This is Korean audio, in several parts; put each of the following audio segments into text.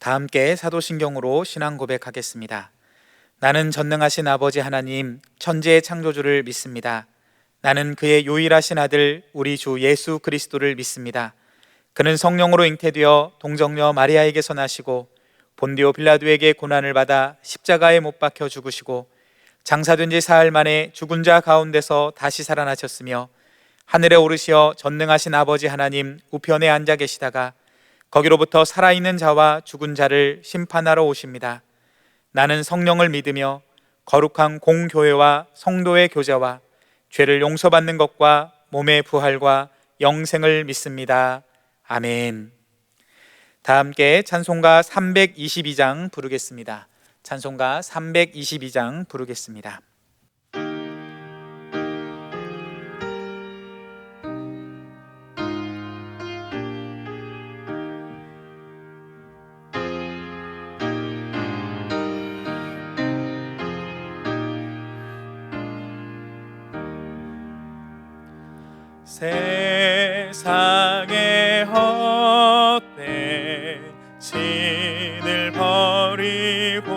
다 함께 사도신경으로 신앙 고백하겠습니다. 나는 전능하신 아버지 하나님, 천지의 창조주를 믿습니다. 나는 그의 유일하신 아들 우리 주 예수 그리스도를 믿습니다. 그는 성령으로 잉태되어 동정녀 마리아에게서 나시고 본디오 빌라도에게 고난을 받아 십자가에 못 박혀 죽으시고 장사된 지 사흘 만에 죽은 자 가운데서 다시 살아나셨으며 하늘에 오르시어 전능하신 아버지 하나님 우편에 앉아 계시다가 거기로부터 살아있는 자와 죽은 자를 심판하러 오십니다. 나는 성령을 믿으며 거룩한 공교회와 성도의 교제와 죄를 용서받는 것과 몸의 부활과 영생을 믿습니다. 아멘. 다 함께 찬송가 322장 부르겠습니다. 찬송가 322장 부르겠습니다. 세상의 헛된 신을 버리고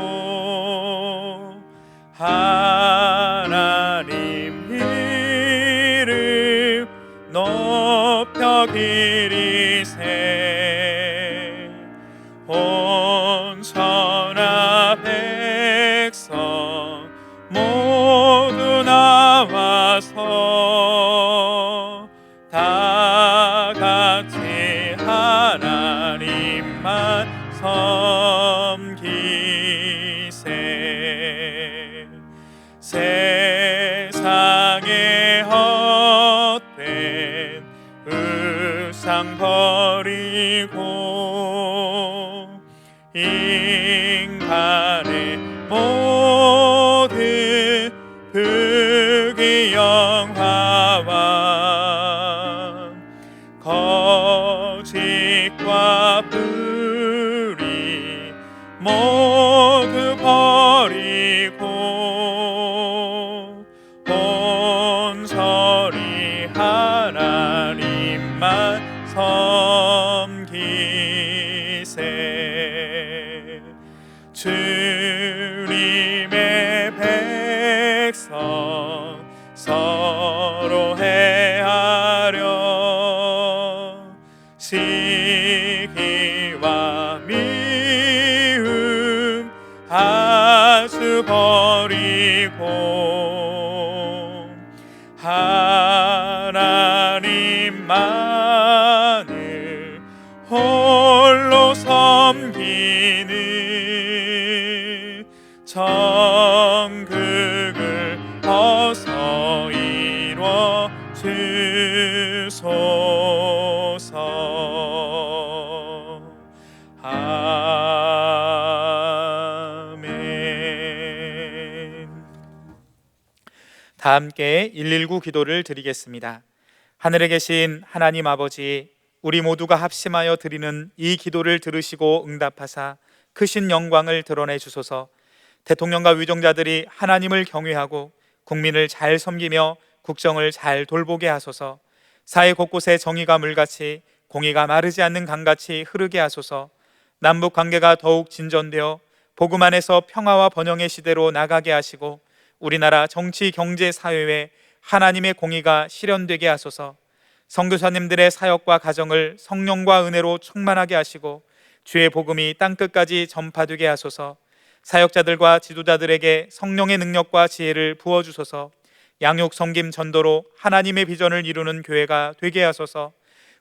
하나님 이름 높여 기리세 온 천하 백성 모두 나와서 다 같이 하나님만 섬기세 세상의 헛된 우상 버리고 인간의 모든 부귀영화와 거짓과 불의 모두 버리고 온전히 하나님만 섬기세 주님의 백성 서로 해하려 시기와 미움 아주 버리고 하나님만을 홀로 섬기는 정극을 어서 이루어 주소서. 아멘. 다 함께 119 기도를 드리겠습니다. 하늘에 계신 하나님 아버지, 우리 모두가 합심하여 드리는 이 기도를 들으시고 응답하사 크신 영광을 드러내 주소서. 대통령과 위정자들이 하나님을 경외하고 국민을 잘 섬기며 국정을 잘 돌보게 하소서. 사회 곳곳에 정의가 물같이 공의가 마르지 않는 강같이 흐르게 하소서. 남북 관계가 더욱 진전되어 복음 안에서 평화와 번영의 시대로 나가게 하시고 우리나라 정치, 경제, 사회에 하나님의 공의가 실현되게 하소서. 선교사님들의 사역과 가정을 성령과 은혜로 충만하게 하시고 주의 복음이 땅끝까지 전파되게 하소서. 사역자들과 지도자들에게 성령의 능력과 지혜를 부어주소서. 양육, 섬김, 전도로 하나님의 비전을 이루는 교회가 되게 하소서.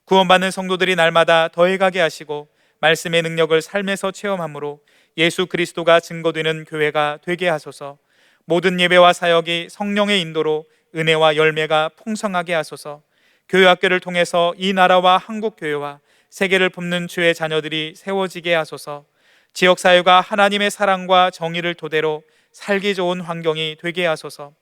구원받는 성도들이 날마다 더해가게 하시고 말씀의 능력을 삶에서 체험함으로 예수 그리스도가 증거되는 교회가 되게 하소서. 모든 예배와 사역이 성령의 인도로 은혜와 열매가 풍성하게 하소서. 교회학교를 통해서 이 나라와 한국교회와 세계를 품는 주의 자녀들이 세워지게 하소서. 지역사회가 하나님의 사랑과 정의를 토대로 살기 좋은 환경이 되게 하소서.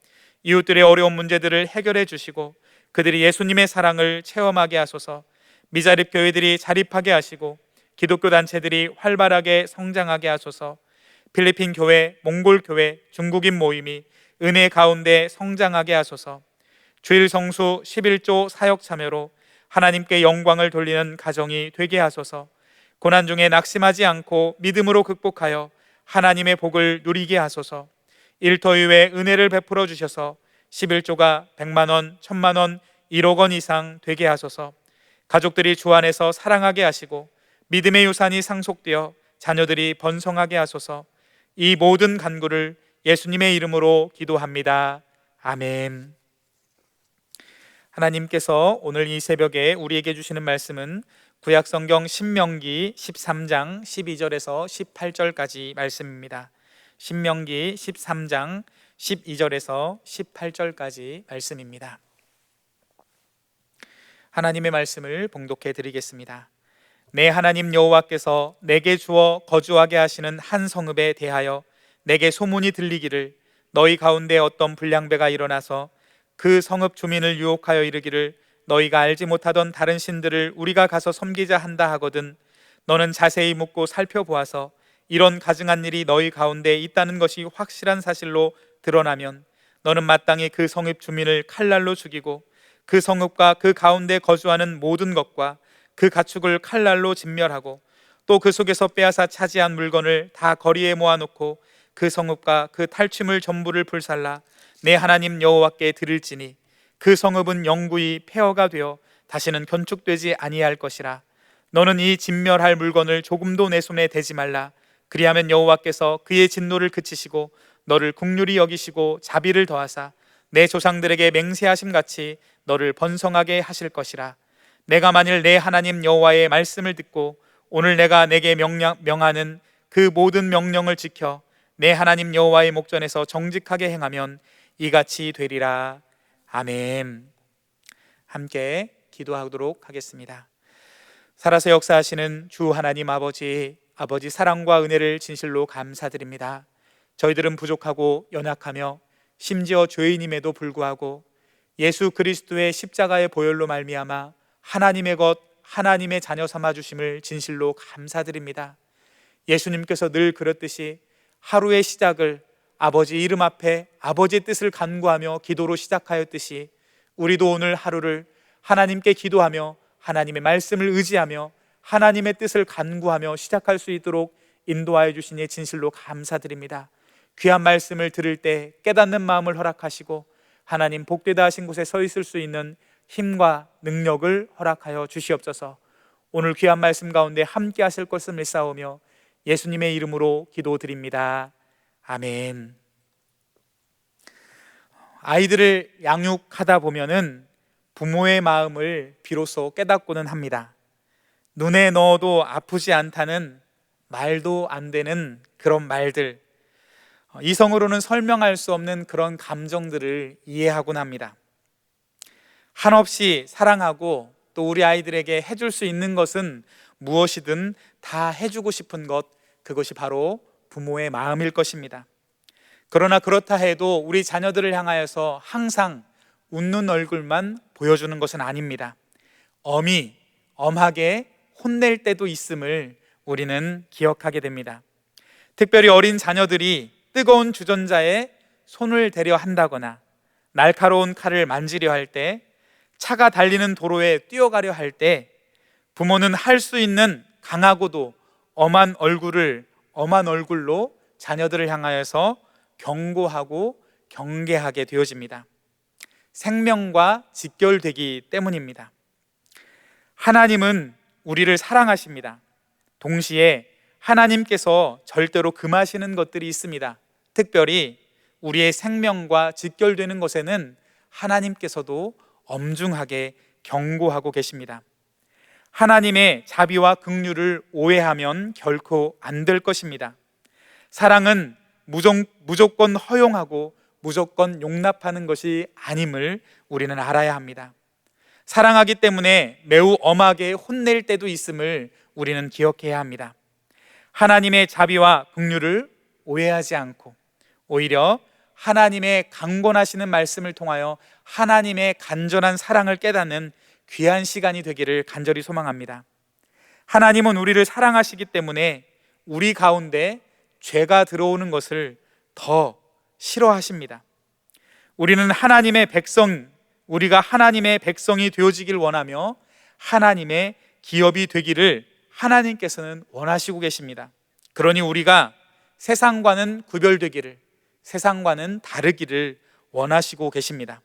이웃들의 어려운 문제들을 해결해 주시고 그들이 예수님의 사랑을 체험하게 하소서. 미자립 교회들이 자립하게 하시고 기독교 단체들이 활발하게 성장하게 하소서. 필리핀 교회, 몽골 교회, 중국인 모임이 은혜 가운데 성장하게 하소서. 주일 성수 11조 사역 참여로 하나님께 영광을 돌리는 가정이 되게 하소서. 고난 중에 낙심하지 않고 믿음으로 극복하여 하나님의 복을 누리게 하소서. 일터 이외에 은혜를 베풀어 주셔서 11조가 100만 원, 1000만 원, 1억 원 이상 되게 하소서. 가족들이 주 안에서 사랑하게 하시고 믿음의 유산이 상속되어 자녀들이 번성하게 하소서. 이 모든 간구를 예수님의 이름으로 기도합니다. 아멘. 하나님께서 오늘 이 새벽에 우리에게 주시는 말씀은 구약성경 신명기 13장 12절에서 18절까지 말씀입니다. 신명기 13장 12절에서 18절까지 말씀입니다. 하나님의 말씀을 봉독해 드리겠습니다. 내 하나님 여호와께서 내게 주어 거주하게 하시는 한 성읍에 대하여 내게 소문이 들리기를 너희 가운데 어떤 불량배가 일어나서 그 성읍 주민을 유혹하여 이르기를 너희가 알지 못하던 다른 신들을 우리가 가서 섬기자 한다 하거든 너는 자세히 묻고 살펴보아서 이런 가증한 일이 너희 가운데 있다는 것이 확실한 사실로 드러나면 너는 마땅히 그 성읍 주민을 칼날로 죽이고 그 성읍과 그 가운데 거주하는 모든 것과 그 가축을 칼날로 진멸하고 또 그 속에서 빼앗아 차지한 물건을 다 거리에 모아놓고 그 성읍과 그 탈취물 전부를 불살라 내 하나님 여호와께 드릴지니 그 성읍은 영구히 폐허가 되어 다시는 건축되지 아니할 것이라. 너는 이 진멸할 물건을 조금도 내 손에 대지 말라. 그리하면 여호와께서 그의 진노를 그치시고 너를 긍휼히 여기시고 자비를 더하사 내 조상들에게 맹세하심 같이 너를 번성하게 하실 것이라. 내가 만일 내 하나님 여호와의 말씀을 듣고 오늘 내가 내게 명하는 그 모든 명령을 지켜 내 하나님 여호와의 목전에서 정직하게 행하면 이같이 되리라. 아멘. 함께 기도하도록 하겠습니다. 살아서 역사하시는 주 하나님 아버지 사랑과 은혜를 진실로 감사드립니다. 저희들은 부족하고 연약하며 심지어 죄인임에도 불구하고 예수 그리스도의 십자가의 보혈로 말미암아 하나님의 것, 하나님의 자녀 삼아주심을 진실로 감사드립니다. 예수님께서 늘 그랬듯이 하루의 시작을 아버지 이름 앞에 아버지의 뜻을 간구하며 기도로 시작하였듯이 우리도 오늘 하루를 하나님께 기도하며 하나님의 말씀을 의지하며 하나님의 뜻을 간구하며 시작할 수 있도록 인도하여 주시니 진실로 감사드립니다. 귀한 말씀을 들을 때 깨닫는 마음을 허락하시고 하나님 복되다 하신 곳에 서 있을 수 있는 힘과 능력을 허락하여 주시옵소서. 오늘 귀한 말씀 가운데 함께 하실 것을 믿사오며 예수님의 이름으로 기도드립니다. 아멘. 아이들을 양육하다 보면은 부모의 마음을 비로소 깨닫고는 합니다. 눈에 넣어도 아프지 않다는 말도 안 되는 그런 말들, 이성으로는 설명할 수 없는 그런 감정들을 이해하곤 합니다. 한없이 사랑하고 또 우리 아이들에게 해줄 수 있는 것은 무엇이든 다 해주고 싶은 것, 그것이 바로 부모의 마음일 것입니다. 그러나 그렇다 해도 우리 자녀들을 향하여서 항상 웃는 얼굴만 보여주는 것은 아닙니다. 엄하게 혼낼 때도 있음을 우리는 기억하게 됩니다. 특별히 어린 자녀들이 뜨거운 주전자에 손을 대려 한다거나 날카로운 칼을 만지려 할 때, 차가 달리는 도로에 뛰어가려 할 때 부모는 할 수 있는 강하고도 엄한 얼굴로 자녀들을 향하여서 경고하고 경계하게 되어집니다. 생명과 직결되기 때문입니다. 하나님은 우리를 사랑하십니다. 동시에 하나님께서 절대로 금하시는 것들이 있습니다. 특별히 우리의 생명과 직결되는 것에는 하나님께서도 엄중하게 경고하고 계십니다. 하나님의 자비와 긍휼을 오해하면 결코 안 될 것입니다. 사랑은 무조건 허용하고 무조건 용납하는 것이 아님을 우리는 알아야 합니다. 사랑하기 때문에 매우 엄하게 혼낼 때도 있음을 우리는 기억해야 합니다. 하나님의 자비와 긍휼을 오해하지 않고 오히려 하나님의 강권하시는 말씀을 통하여 하나님의 간절한 사랑을 깨닫는 귀한 시간이 되기를 간절히 소망합니다. 하나님은 우리를 사랑하시기 때문에 우리 가운데 죄가 들어오는 것을 더 싫어하십니다. 우리는 우리가 하나님의 백성이 되어지길 원하며 하나님의 기업이 되기를 하나님께서는 원하시고 계십니다. 그러니 우리가 세상과는 구별되기를, 세상과는 다르기를 원하시고 계십니다.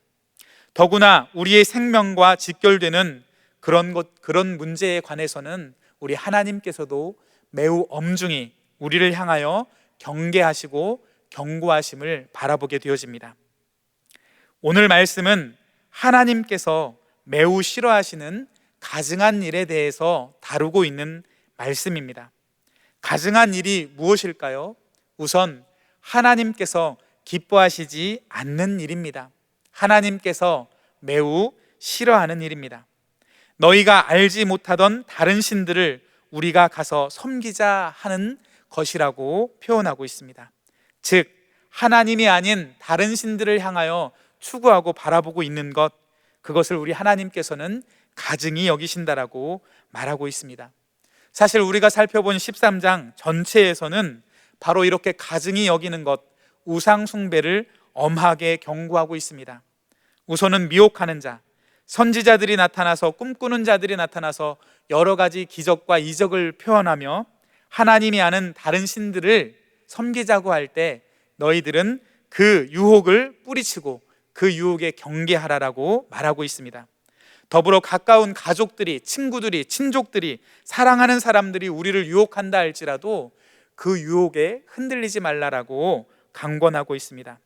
더구나 우리의 생명과 직결되는 그런 문제에 관해서는 우리 하나님께서도 매우 엄중히 우리를 향하여 경계하시고 경고하심을 바라보게 되어집니다. 오늘 말씀은 하나님께서 매우 싫어하시는 가증한 일에 대해서 다루고 있는 말씀입니다. 가증한 일이 무엇일까요? 우선 하나님께서 기뻐하시지 않는 일입니다. 하나님께서 매우 싫어하는 일입니다. 너희가 알지 못하던 다른 신들을 우리가 가서 섬기자 하는 것이라고 표현하고 있습니다. 즉, 하나님이 아닌 다른 신들을 향하여 추구하고 바라보고 있는 것, 그것을 우리 하나님께서는 가증히 여기신다라고 말하고 있습니다. 사실 우리가 살펴본 13장 전체에서는 바로 이렇게 가증히 여기는 것, 우상 숭배를 엄하게 경고하고 있습니다. 우선은 미혹하는 자, 선지자들이 나타나서, 꿈꾸는 자들이 나타나서 여러 가지 기적과 이적을 표현하며 하나님이 아는 다른 신들을 섬기자고 할 때 너희들은 그 유혹을 뿌리치고 그 유혹에 경계하라라고 말하고 있습니다. 더불어 가까운 가족들이, 친구들이, 친족들이, 사랑하는 사람들이 우리를 유혹한다 할지라도 그 유혹에 흔들리지 말라라고 강권하고 있습니다.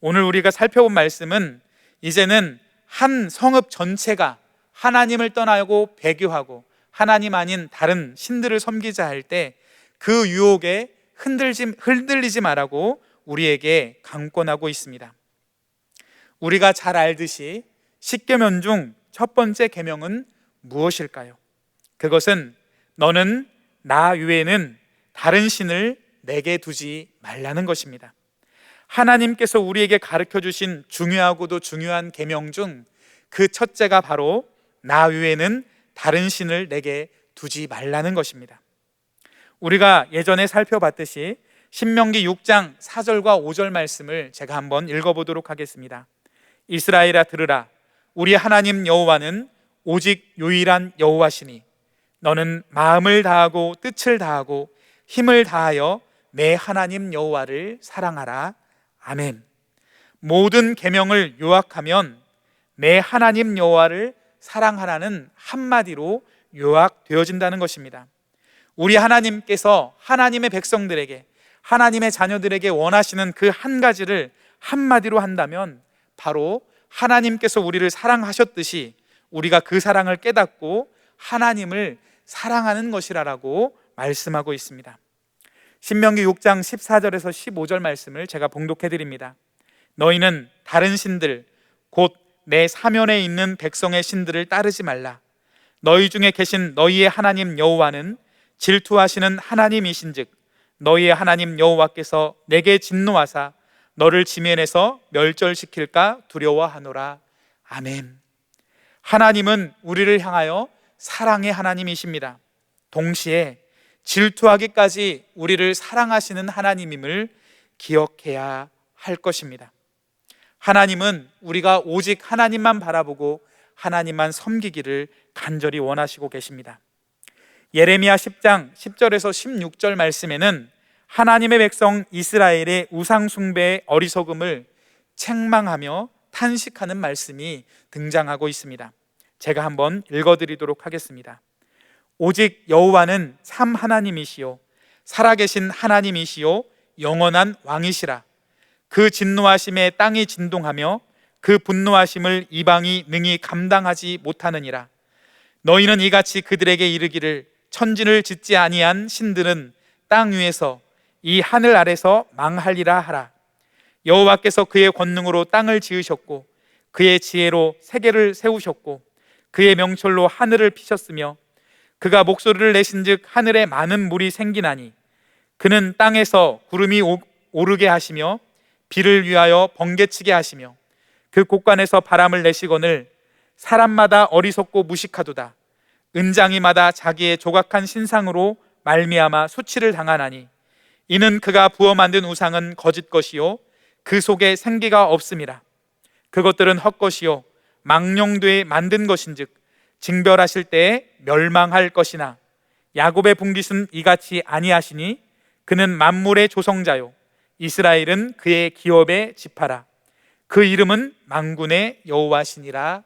오늘 우리가 살펴본 말씀은 이제는 한 성읍 전체가 하나님을 떠나고 배교하고 하나님 아닌 다른 신들을 섬기자 할 때 그 유혹에 흔들리지 말라고 우리에게 강권하고 있습니다. 우리가 잘 알듯이 10계명 중 첫 번째 계명은 무엇일까요? 그것은 너는 나 외에는 다른 신을 내게 두지 말라는 것입니다. 하나님께서 우리에게 가르쳐 주신 중요하고도 중요한 계명 중 그 첫째가 바로 나 외에는 다른 신을 내게 두지 말라는 것입니다. 우리가 예전에 살펴봤듯이 신명기 6장 4절과 5절 말씀을 제가 한번 읽어보도록 하겠습니다. 이스라엘아 들으라, 우리 하나님 여호와는 오직 유일한 여호와시니 너는 마음을 다하고 뜻을 다하고 힘을 다하여 내 하나님 여호와를 사랑하라. 아멘. 모든 계명을 요약하면 내 하나님 여호와를 사랑하라는 한마디로 요약되어진다는 것입니다. 우리 하나님께서 하나님의 백성들에게, 하나님의 자녀들에게 원하시는 그 한 가지를 한마디로 한다면 바로 하나님께서 우리를 사랑하셨듯이 우리가 그 사랑을 깨닫고 하나님을 사랑하는 것이라고 말씀하고 있습니다. 신명기 6장 14절에서 15절 말씀을 제가 봉독해 드립니다. 너희는 다른 신들 곧 내 사면에 있는 백성의 신들을 따르지 말라. 너희 중에 계신 너희의 하나님 여호와는 질투하시는 하나님이신즉 너희의 하나님 여호와께서 내게 진노하사 너를 지면에서 멸절시킬까 두려워하노라. 아멘. 하나님은 우리를 향하여 사랑의 하나님이십니다. 동시에 질투하기까지 우리를 사랑하시는 하나님임을 기억해야 할 것입니다. 하나님은 우리가 오직 하나님만 바라보고 하나님만 섬기기를 간절히 원하시고 계십니다. 예레미야 10장 10절에서 16절 말씀에는 하나님의 백성 이스라엘의 우상 숭배의 어리석음을 책망하며 탄식하는 말씀이 등장하고 있습니다. 제가 한번 읽어드리도록 하겠습니다. 오직 여호와는 참 하나님이시요 살아계신 하나님이시요 영원한 왕이시라. 그 진노하심에 땅이 진동하며 그 분노하심을 이방이 능히 감당하지 못하느니라. 너희는 이같이 그들에게 이르기를 천진을 짓지 아니한 신들은 땅 위에서 이 하늘 아래서 망하리라 하라. 여호와께서 그의 권능으로 땅을 지으셨고 그의 지혜로 세계를 세우셨고 그의 명철로 하늘을 피셨으며 그가 목소리를 내신즉 하늘에 많은 물이 생기나니 그는 땅에서 구름이 오르게 하시며 비를 위하여 번개치게 하시며 그 곳간에서 바람을 내시거늘 사람마다 어리석고 무식하도다. 은장이마다 자기의 조각한 신상으로 말미암아 수치를 당하나니 이는 그가 부어 만든 우상은 거짓 것이요 그 속에 생기가 없음이라. 그것들은 헛것이요 망령되이 만든 것인즉 징벌하실 때에 멸망할 것이나 야곱의 분깃은 이같이 아니하시니 그는 만물의 조성자요 이스라엘은 그의 기업의 지파라. 그 이름은 만군의 여호와시니라.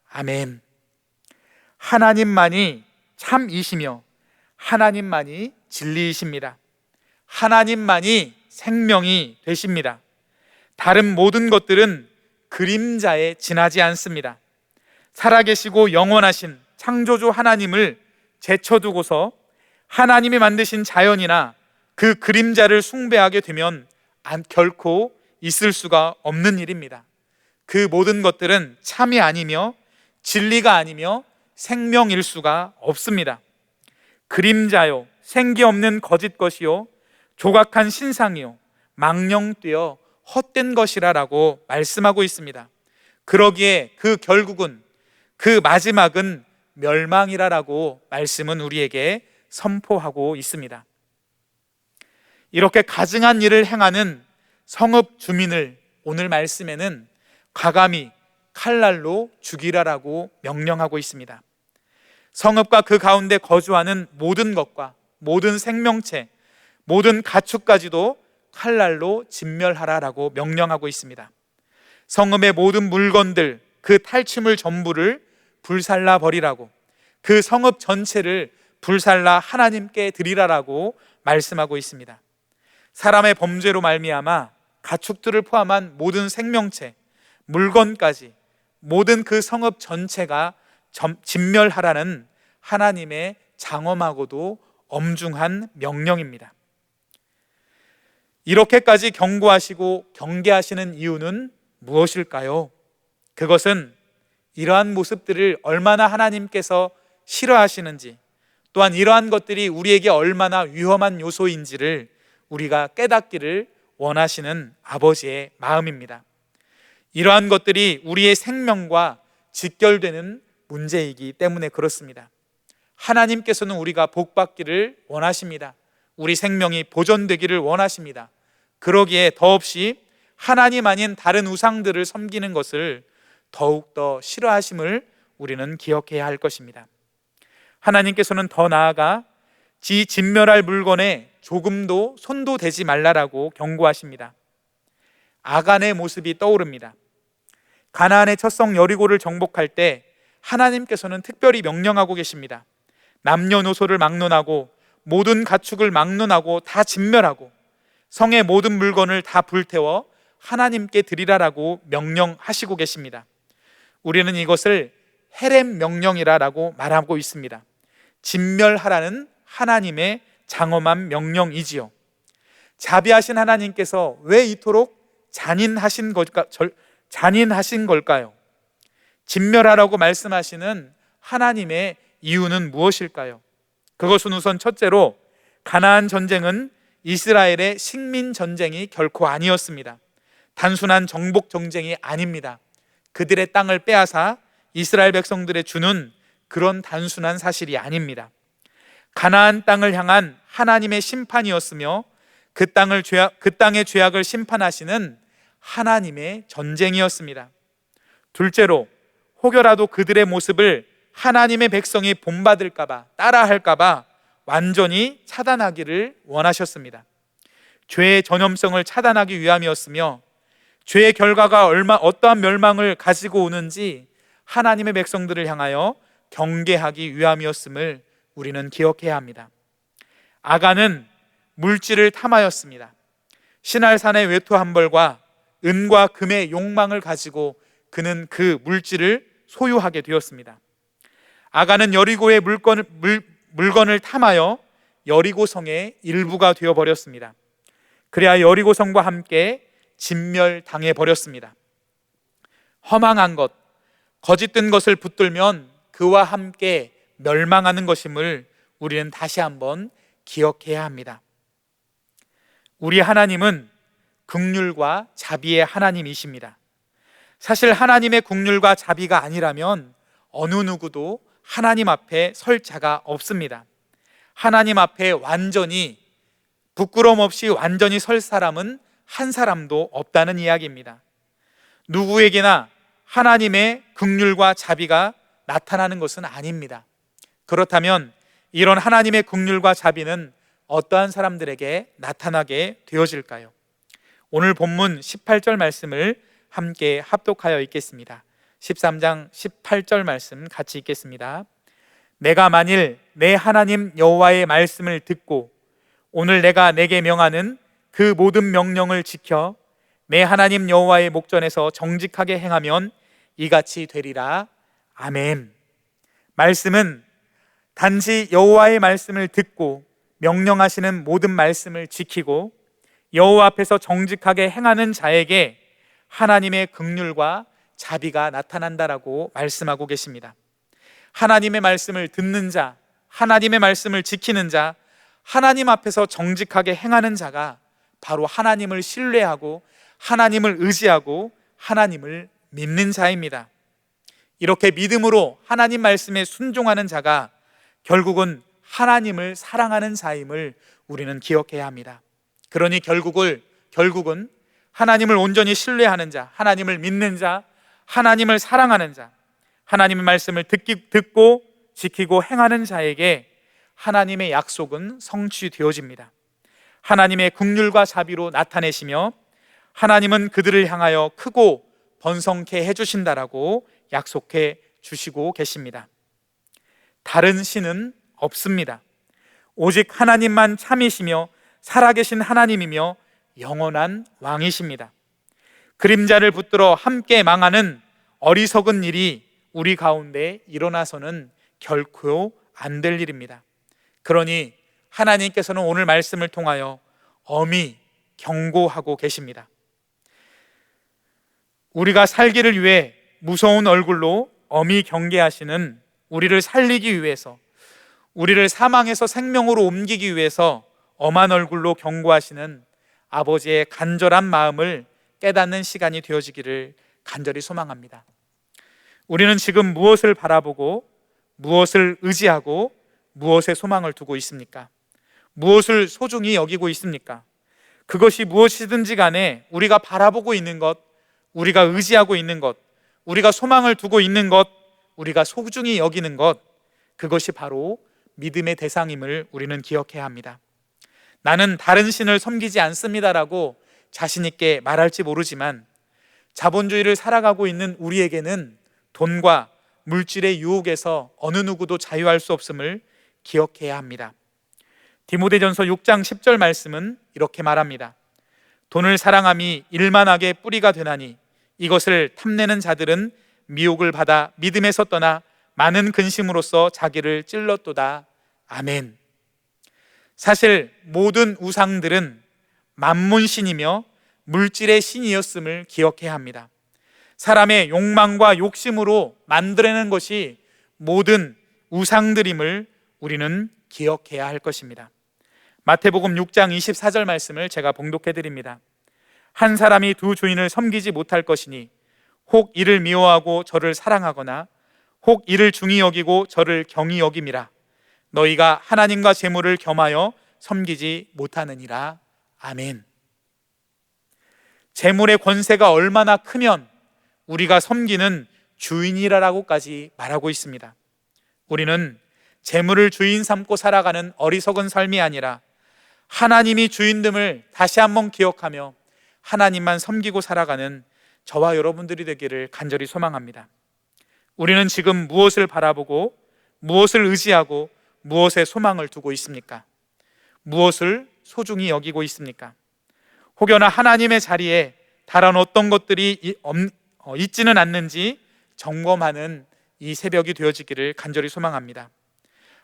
아멘. 하나님만이 참이시며 하나님만이 진리이십니다. 하나님만이 생명이 되십니다. 다른 모든 것들은 그림자에 지나지 않습니다. 살아계시고 영원하신 창조주 하나님을 제쳐두고서 하나님이 만드신 자연이나 그 그림자를 숭배하게 되면 결코 있을 수가 없는 일입니다. 그 모든 것들은 참이 아니며 진리가 아니며 생명일 수가 없습니다. 그림자요, 생기 없는 거짓 것이요, 조각한 신상이요, 망령되어 헛된 것이라라고 말씀하고 있습니다. 그러기에 그 결국은, 그 마지막은 멸망이라라고 말씀은 우리에게 선포하고 있습니다. 이렇게 가증한 일을 행하는 성읍 주민을 오늘 말씀에는 과감히 칼날로 죽이라라고 명령하고 있습니다. 성읍과 그 가운데 거주하는 모든 것과 모든 생명체, 모든 가축까지도 칼날로 진멸하라라고 명령하고 있습니다. 성읍의 모든 물건들, 그 탈취물 전부를 불살라 버리라고, 그 성읍 전체를 불살라 하나님께 드리라라고 말씀하고 있습니다. 사람의 범죄로 말미암아 가축들을 포함한 모든 생명체, 물건까지 모든 그 성읍 전체가 진멸하라는 하나님의 장엄하고도 엄중한 명령입니다. 이렇게까지 경고하시고 경계하시는 이유는 무엇일까요? 그것은 이러한 모습들을 얼마나 하나님께서 싫어하시는지, 또한 이러한 것들이 우리에게 얼마나 위험한 요소인지를 우리가 깨닫기를 원하시는 아버지의 마음입니다. 이러한 것들이 우리의 생명과 직결되는 문제이기 때문에 그렇습니다. 하나님께서는 우리가 복받기를 원하십니다. 우리 생명이 보존되기를 원하십니다. 그러기에 더없이 하나님 아닌 다른 우상들을 섬기는 것을 더욱더 싫어하심을 우리는 기억해야 할 것입니다. 하나님께서는 더 나아가 진멸할 물건에 조금도 손도 대지 말라라고 경고하십니다. 아간의 모습이 떠오릅니다. 가나안의 첫 성 여리고를 정복할 때 하나님께서는 특별히 명령하고 계십니다. 남녀노소를 막론하고 모든 가축을 막론하고 다 진멸하고 성의 모든 물건을 다 불태워 하나님께 드리라라고 명령하시고 계십니다. 우리는 이것을 헤렘 명령이라고 말하고 있습니다. 진멸하라는 하나님의 장엄한 명령이지요. 자비하신 하나님께서 왜 이토록 잔인하신 걸까요? 진멸하라고 말씀하시는 하나님의 이유는 무엇일까요? 그것은 우선 첫째로 가나안 전쟁은 이스라엘의 식민 전쟁이 결코 아니었습니다. 단순한 정복 전쟁이 아닙니다. 그들의 땅을 빼앗아 이스라엘 백성들에 주는 그런 단순한 사실이 아닙니다. 가나안 땅을 향한 하나님의 심판이었으며 그 땅의 죄악을 심판하시는 하나님의 전쟁이었습니다. 둘째로 혹여라도 그들의 모습을 하나님의 백성이 본받을까봐, 따라할까봐 완전히 차단하기를 원하셨습니다. 죄의 전염성을 차단하기 위함이었으며 죄의 결과가 어떠한 멸망을 가지고 오는지 하나님의 백성들을 향하여 경계하기 위함이었음을 우리는 기억해야 합니다. 아간은 물질을 탐하였습니다. 시날산의 외투 한 벌과 은과 금의 욕망을 가지고 그는 그 물질을 소유하게 되었습니다. 아간은 여리고의 물건을 탐하여 여리고성의 일부가 되어버렸습니다. 그래야 여리고성과 함께 진멸당해 버렸습니다. 허망한 것, 거짓된 것을 붙들면 그와 함께 멸망하는 것임을 우리는 다시 한번 기억해야 합니다. 우리 하나님은 긍휼과 자비의 하나님이십니다. 사실 하나님의 긍휼과 자비가 아니라면 어느 누구도 하나님 앞에 설 자가 없습니다. 하나님 앞에 완전히 부끄럼 없이 완전히 설 사람은 한 사람도 없다는 이야기입니다. 누구에게나 하나님의 긍휼과 자비가 나타나는 것은 아닙니다. 그렇다면 이런 하나님의 긍휼과 자비는 어떠한 사람들에게 나타나게 되어질까요? 오늘 본문 18절 말씀을 함께 합독하여 읽겠습니다. 13장 18절 말씀 같이 읽겠습니다. 내가 만일 내 하나님 여호와의 말씀을 듣고 오늘 내가 내게 명하는 그 모든 명령을 지켜 내 하나님 여호와의 목전에서 정직하게 행하면 이같이 되리라. 아멘. 말씀은 단지 여호와의 말씀을 듣고 명령하시는 모든 말씀을 지키고 여호와 앞에서 정직하게 행하는 자에게 하나님의 긍휼과 자비가 나타난다라고 말씀하고 계십니다. 하나님의 말씀을 듣는 자, 하나님의 말씀을 지키는 자, 하나님 앞에서 정직하게 행하는 자가 바로 하나님을 신뢰하고 하나님을 의지하고 하나님을 믿는 자입니다. 이렇게 믿음으로 하나님 말씀에 순종하는 자가 결국은 하나님을 사랑하는 자임을 우리는 기억해야 합니다. 그러니 결국은 하나님을 온전히 신뢰하는 자, 하나님을 믿는 자, 하나님을 사랑하는 자, 하나님의 말씀을 듣고 지키고 행하는 자에게 하나님의 약속은 성취되어집니다. 하나님의 긍휼과 자비로 나타내시며 하나님은 그들을 향하여 크고 번성케 해주신다라고 약속해 주시고 계십니다. 다른 신은 없습니다. 오직 하나님만 참이시며 살아계신 하나님이며 영원한 왕이십니다. 그림자를 붙들어 함께 망하는 어리석은 일이 우리 가운데 일어나서는 결코 안 될 일입니다. 그러니 하나님께서는 오늘 말씀을 통하여 엄히 경고하고 계십니다. 우리가 살기를 위해 무서운 얼굴로 엄히 경계하시는 우리를 살리기 위해서, 우리를 사망에서 생명으로 옮기기 위해서 엄한 얼굴로 경고하시는 아버지의 간절한 마음을 깨닫는 시간이 되어지기를 간절히 소망합니다. 우리는 지금 무엇을 바라보고 무엇을 의지하고 무엇에 소망을 두고 있습니까? 무엇을 소중히 여기고 있습니까? 그것이 무엇이든지 간에 우리가 바라보고 있는 것, 우리가 의지하고 있는 것, 우리가 소망을 두고 있는 것, 우리가 소중히 여기는 것, 그것이 바로 믿음의 대상임을 우리는 기억해야 합니다. 나는 다른 신을 섬기지 않습니다라고 자신 있게 말할지 모르지만 자본주의를 살아가고 있는 우리에게는 돈과 물질의 유혹에서 어느 누구도 자유할 수 없음을 기억해야 합니다. 디모데전서 6장 10절 말씀은 이렇게 말합니다. 돈을 사랑함이 일만하게 뿌리가 되나니 이것을 탐내는 자들은 미혹을 받아 믿음에서 떠나 많은 근심으로써 자기를 찔렀도다. 아멘. 사실 모든 우상들은 만문신이며 물질의 신이었음을 기억해야 합니다. 사람의 욕망과 욕심으로 만들어낸 것이 모든 우상들임을 우리는 기억해야 할 것입니다. 마태복음 6장 24절 말씀을 제가 봉독해 드립니다. 한 사람이 두 주인을 섬기지 못할 것이니 혹 이를 미워하고 저를 사랑하거나 혹 이를 중히 여기고 저를 경히 여김이라. 너희가 하나님과 재물을 겸하여 섬기지 못하느니라. 아멘. 재물의 권세가 얼마나 크면 우리가 섬기는 주인이라고까지 말하고 있습니다. 우리는 재물을 주인 삼고 살아가는 어리석은 삶이 아니라 하나님이 주인됨을 다시 한번 기억하며 하나님만 섬기고 살아가는 저와 여러분들이 되기를 간절히 소망합니다. 우리는 지금 무엇을 바라보고 무엇을 의지하고 무엇에 소망을 두고 있습니까? 무엇을 소중히 여기고 있습니까? 혹여나 하나님의 자리에 다른 어떤 것들이 있지는 않는지 점검하는 이 새벽이 되어지기를 간절히 소망합니다.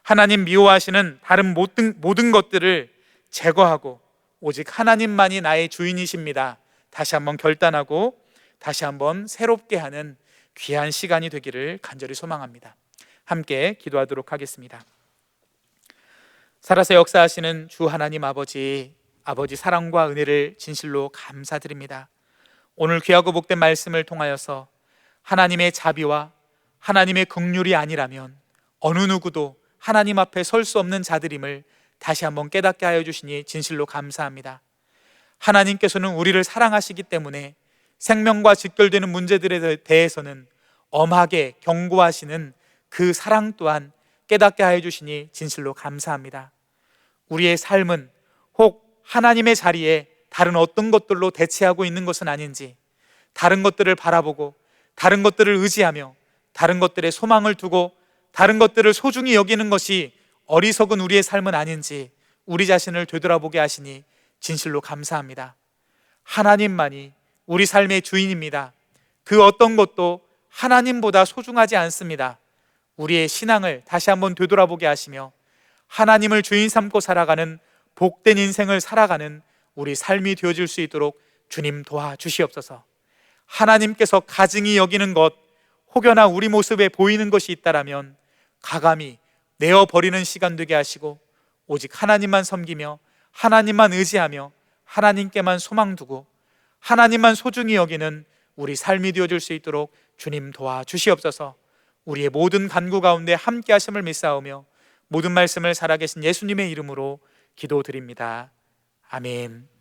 하나님 미워하시는 다른 모든 것들을 제거하고 오직 하나님만이 나의 주인이십니다. 다시 한번 결단하고 다시 한번 새롭게 하는 귀한 시간이 되기를 간절히 소망합니다. 함께 기도하도록 하겠습니다. 살아서 역사하시는 주 하나님 아버지 사랑과 은혜를 진실로 감사드립니다. 오늘 귀하고 복된 말씀을 통하여서 하나님의 자비와 하나님의 긍휼이 아니라면 어느 누구도 하나님 앞에 설 수 없는 자들임을 다시 한번 깨닫게 하여 주시니 진실로 감사합니다. 하나님께서는 우리를 사랑하시기 때문에 생명과 직결되는 문제들에 대해서는 엄하게 경고하시는 그 사랑 또한 깨닫게 하여 주시니 진실로 감사합니다. 우리의 삶은 혹 하나님의 자리에 다른 어떤 것들로 대체하고 있는 것은 아닌지, 다른 것들을 바라보고 다른 것들을 의지하며 다른 것들에 소망을 두고 다른 것들을 소중히 여기는 것이 어리석은 우리의 삶은 아닌지 우리 자신을 되돌아보게 하시니 진실로 감사합니다. 하나님만이 우리 삶의 주인입니다. 그 어떤 것도 하나님보다 소중하지 않습니다. 우리의 신앙을 다시 한번 되돌아보게 하시며 하나님을 주인 삼고 살아가는 복된 인생을 살아가는 우리 삶이 되어질 수 있도록 주님 도와주시옵소서. 하나님께서 가증히 여기는 것, 혹여나 우리 모습에 보이는 것이 있다라면 가감히 내어버리는 시간 되게 하시고 오직 하나님만 섬기며 하나님만 의지하며 하나님께만 소망 두고 하나님만 소중히 여기는 우리 삶이 되어질 수 있도록 주님 도와주시옵소서. 우리의 모든 간구 가운데 함께 하심을 믿사오며 모든 말씀을 살아계신 예수님의 이름으로 기도드립니다. 아멘.